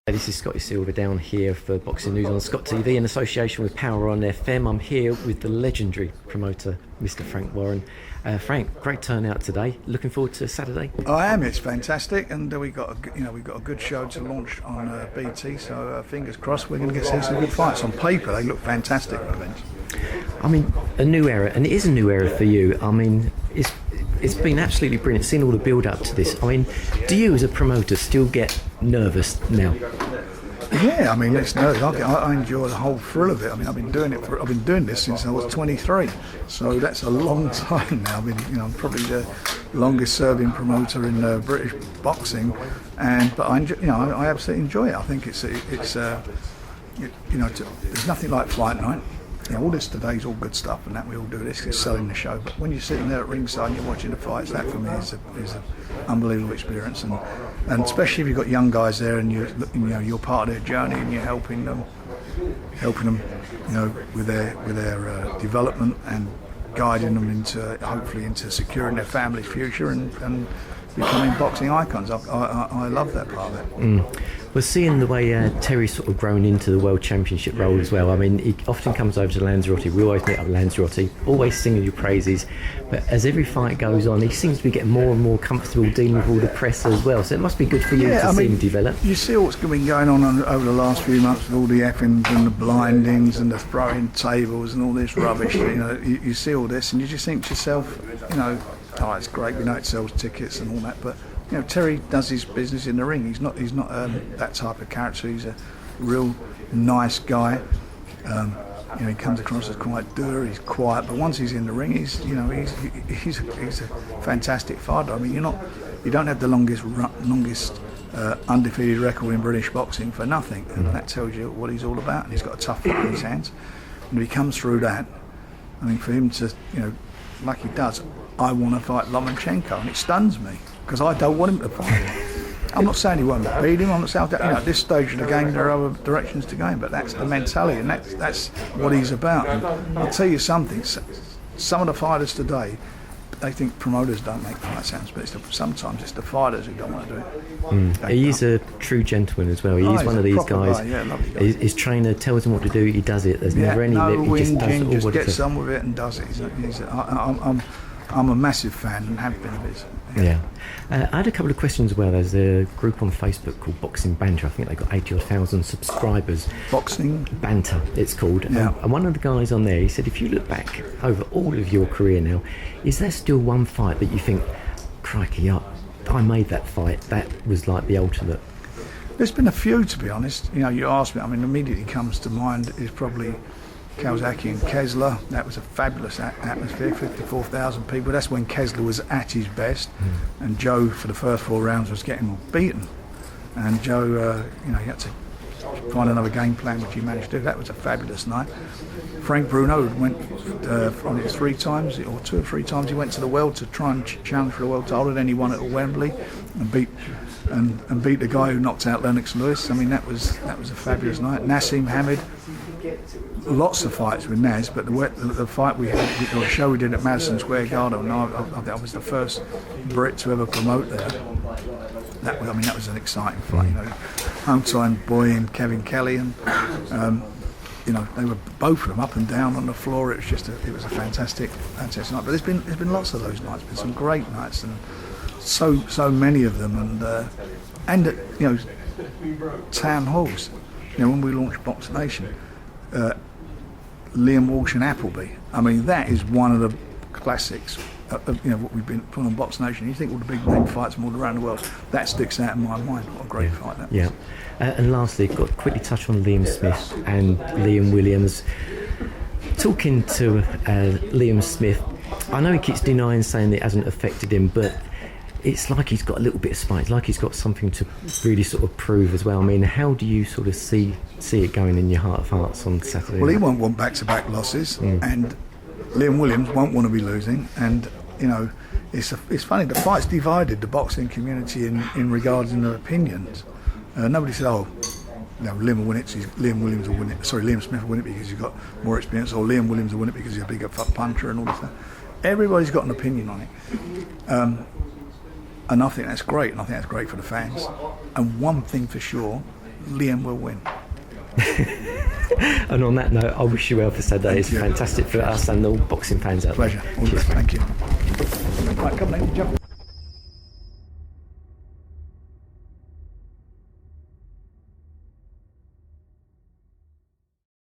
This is Scotty Silver down here for Boxing News on Scott TV in association with Power on FM. I'm here with the legendary promoter, Mr. Frank Warren. Frank, great turnout today. Looking forward to Saturday. I am. It's fantastic, and we've got a good show to launch on BT. So fingers crossed, we're going to see some good fights. On paper, they look fantastic events. I mean, a new era, and it is a new era for you. I mean, it's been absolutely brilliant seeing all the build up to this. I mean, do you as a promoter still get nervous now? Yeah, I mean, it's nervous. I enjoy the whole thrill of it. I mean, I've been doing this since I was 23, so that's a long time now. I'm probably the longest serving promoter in British boxing, but I absolutely enjoy it. I think it's there's nothing like fight night. All this today's all good stuff, and that we all do this is selling the show. But when you're sitting there at ringside and you're watching the fights, that for me is an unbelievable experience. And especially if you've got young guys there and you're part of their journey and you're helping them, with their development and guiding them hopefully into securing their family's future and becoming boxing icons. I love that part of it. Well, seeing the way Terry's sort of grown into the World Championship role as well, I mean, he often comes over to Lanzarote. We always meet up with Lanzarote, always singing your praises. But as every fight goes on, he seems to be getting more and more comfortable dealing with all the press as well. So it must be good for you to see him develop. You see what's been going on over the last few months with all the effings and the blindings and the throwing tables and all this rubbish. You see all this and you just think to yourself, oh, it's great, we know it sells tickets and all that, but Terry does his business in the ring. He's not that type of character. He's a real nice guy. He comes across as quite dour. He's quiet, but once he's in the ring, he's a fantastic fighter. I mean, you don't have the longest undefeated record in British boxing for nothing, and that tells you what he's all about. And he's got a tough fight in his hands. And if he comes through that, I mean, for him to, like he does, I want to fight Lomachenko, and it stuns me. Because I don't want him to fight him. I'm not saying he won't beat him. I'm not saying at this stage of the game there are other directions to go in, but that's the mentality, and that's what he's about. And I'll tell you something. Some of the fighters today, they think promoters don't make fight sounds, but sometimes it's the fighters who don't want to do it. He's a true gentleman as well. He's one of these guys. Guy. Yeah, lovely guy. His trainer tells him what to do. He does it. There's never any lip. He just does it all. Gets on with it and does it. I'm a massive fan and have been of his. Yeah. I had a couple of questions as well. There's a group on Facebook called Boxing Banter. I think they've got 80,000 subscribers. Boxing Banter, it's called. Yeah. And one of the guys on there, he said, if you look back over all of your career now, is there still one fight that you think, crikey, I made that fight, that was like the ultimate? There's been a few, to be honest. You asked me, I mean, immediately comes to mind is probably Kawasaki and Kessler. That was a fabulous atmosphere, 54,000 people. That's when Kessler was at his best, and Joe for the first 4 rounds was getting beaten, and Joe he had to find another game plan, which he managed to do. That was a fabulous night. Frank Bruno went on it 3 times or 2 or 3 times. He went to the world to try and challenge for the world title, and then he won it at Wembley and beat the guy who knocked out Lennox Lewis. I mean, that was a fabulous night. Nassim Hamid, lots of fights with Naz, but the fight we had, the show we did at Madison Square Garden, I was the first Brit to ever promote there. That was an exciting fight. Home Time Boy and Kevin Kelly, and they were both of them up and down on the floor. It was a fantastic night. But there's been lots of those nights. Been some great nights, and so many of them, and town halls. When we launched Box Nation, Liam Walsh and Appleby. I mean, that is one of the classics of what we've been putting on Box Nation. You think all the big name fights from all around the world, that sticks out in my mind. What a great fight that was. Yeah. And lastly, got to quickly touch on Liam Smith and Liam Williams. Talking to Liam Smith, I know he keeps denying, saying that it hasn't affected him, but it's like he's got a little bit of spite. It's like he's got something to really sort of prove as well. I mean, how do you sort of see it going in your heart of hearts on Saturday? Well, he won't want back-to-back losses, and Liam Williams won't want to be losing. And it's funny. The fight's divided the boxing community in regards to their opinions. Nobody said, Liam will win it. Liam Williams will win it. Sorry, Liam Smith will win it because he's got more experience, or Liam Williams will win it because he's a bigger puncher and all this stuff. Everybody's got an opinion on it. And I think that's great, and I think that's great for the fans. And one thing for sure, Liam will win. And on that note, I wish you well for Saturday. It's you. fantastic for us and all boxing fans out Pleasure. there. All the Cheers. best. Thank you. Right, come on, then, jump.